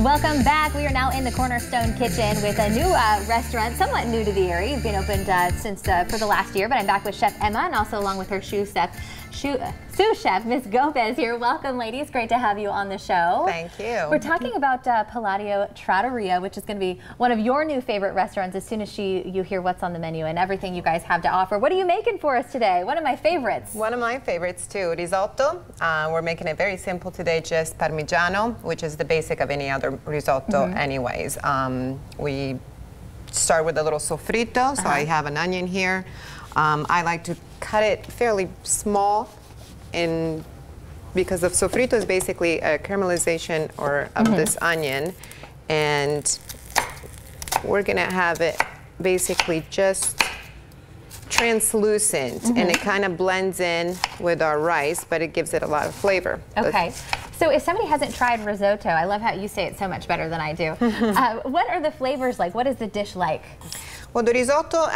Welcome back. We are now in the Cornerstone Kitchen with a new restaurant, somewhat new to the area. It's been opened since for the last year, but I'm back with Chef Emma and also along with her sous chef, Miss Gomez here. Welcome, ladies. Great to have you on the show. Thank you. We're talking about Palladio Trattoria, which is going to be one of your new favorite restaurants as soon as you hear what's on the menu and everything you guys have to offer. What are you making for us today? One of my favorites. One of my favorites too, risotto. We're making it very simple today, just parmigiano, which is the basic of any other risotto anyways. We start with a little sofrito, so I have an onion here. I like to cut it fairly small because the sofrito is basically a caramelization of this onion, and we're gonna have it basically just translucent, and it kind of blends in with our rice, but it gives it a lot of flavor. Okay. So if somebody hasn't tried risotto, I love how you say it so much better than I do. What are the flavors like? What is the dish like? Well, the risotto,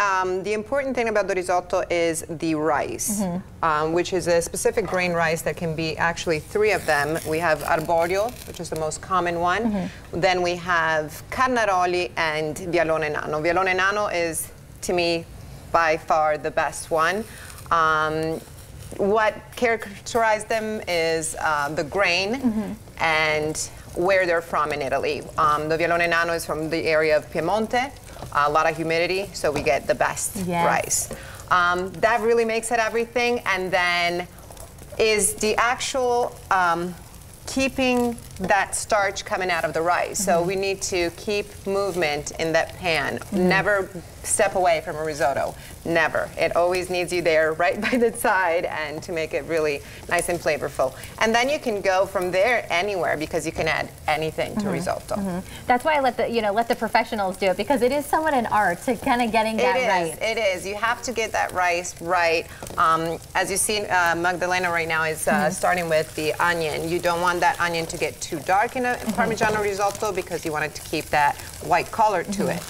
the important thing about the risotto is the rice, which is a specific grain rice that can be actually 3 of them. We have arborio, which is the most common one. Then we have carnaroli and vialone nano. Vialone nano is, to me, by far the best one. What characterizes them is the grain and where they're from in Italy. The vialone nano is from the area of Piemonte. A lot of humidity, so we get the best rice. That really makes it everything, and then is the actual keeping that starch coming out of the rice. So we need to keep movement in that pan. Never step away from a risotto. Never. It always needs you there right by the side, and to make it really nice and flavorful. And then you can go from there anywhere, because you can add anything to risotto. That's why I let the professionals do it, because it is somewhat an art to kind of getting that right. It is. You have to get that rice right. As you see, Magdalena right now is starting with the onion. You don't want that onion to get too dark in a Parmigiano risotto, because you want it to keep that white color to it.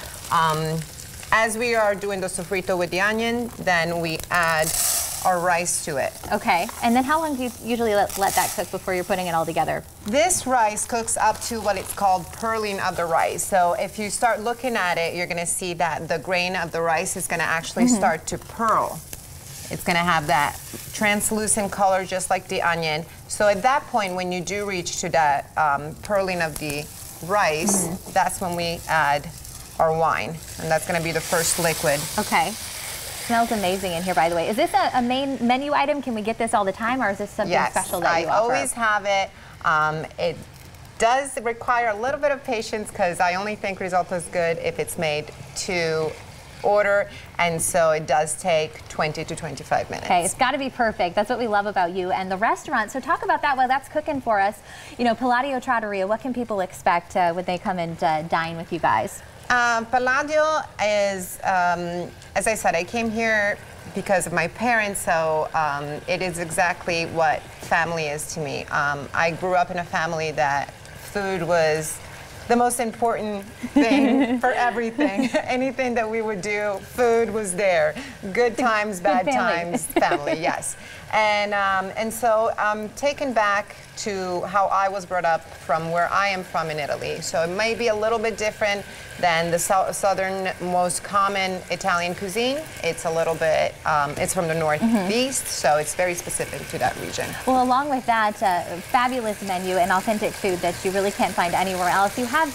As we are doing the sofrito with the onion, then we add our rice to it. Okay, and then how long do you usually let that cook before you're putting it all together? This rice cooks up to what it's called pearling of the rice. So if you start looking at it, you're gonna see that the grain of the rice is gonna actually start to pearl. It's gonna have that translucent color just like the onion. So at that point, when you do reach to that pearling of the rice, that's when we add our wine, and that's going to be the first liquid. Okay. Smells amazing in here, by the way. Is this a main menu item? Can we get this all the time, or is this something special that you offer? I always have it. It does require a little bit of patience, because I only think risotto is good if it's made to order, and so it does take 20 to 25 minutes. Okay, it's got to be perfect. That's what we love about you and the restaurant. So talk about that while that's cooking for us. You know, Palladio Trattoria, what can people expect when they come and dine with you guys? Palladio is, as I said, I came here because of my parents, so it is exactly what family is to me. I grew up in a family that food was the most important thing for everything. Anything that we would do, food was there. Good times, bad times, family, yes. And so I'm taken back to how I was brought up from where I am from in Italy. So it may be a little bit different than the southern most common Italian cuisine. It's a little bit, it's from the northeast, so it's very specific to that region. Well, along with that fabulous menu and authentic food that you really can't find anywhere else, you have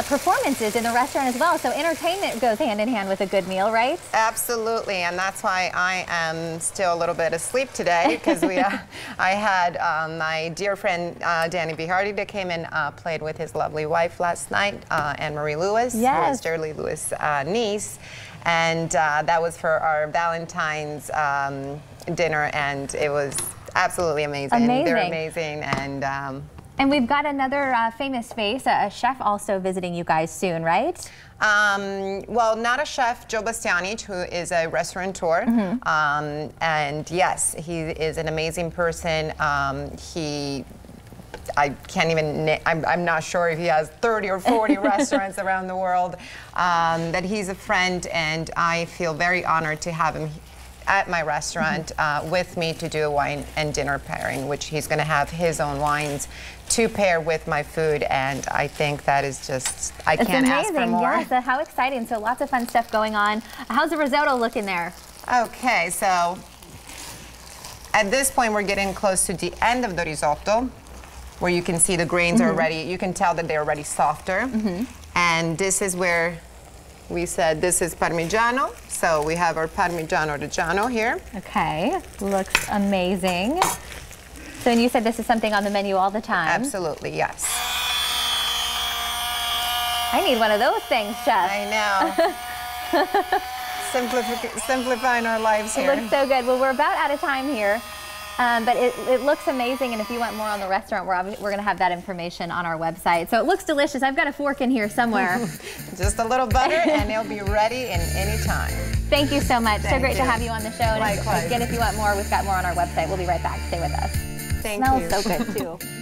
performances in the restaurant as well. So entertainment goes hand in hand with a good meal, right? Absolutely, and that's why I am still a little bit asleep today, because I had my dear friend Danny Bihardi that came and played with his lovely wife last night, Anne-Marie Lewis, who is Jerry Lewis' niece, and that was for our Valentine's dinner, and it was absolutely amazing. They're amazing, and we've got another famous face, a chef also visiting you guys soon, right? Well, not a chef, Joe Bastianich, who is a restaurateur. And yes, he is an amazing person. I can't even, I'm not sure if he has 30 or 40 restaurants around the world, that he's a friend, and I feel very honored to have him at my restaurant with me to do a wine and dinner pairing, which he's going to have his own wines to pair with my food, and I think that is just, I can't ask for more. Yeah, so how exciting. So lots of fun stuff going on. How's the risotto looking there? Okay, so at this point we're getting close to the end of the risotto, where you can see the grains are already, you can tell that they're already softer. And this is where we said this is Parmigiano. So we have our Parmigiano Reggiano here. Okay, looks amazing. So, and you said this is something on the menu all the time? Absolutely, yes. I need one of those things, Chef. I know. Simplifying our lives here. It looks so good. Well, we're about out of time here, but it looks amazing. And if you want more on the restaurant, we're going to have that information on our website. So it looks delicious. I've got a fork in here somewhere. Just a little butter, and it'll be ready in any time. Thank you so much. Thank so great you. to have you on the show. And Likewise. again, if you want more, we've got more on our website. We'll be right back. Stay with us. Thank you. Smells so good, too.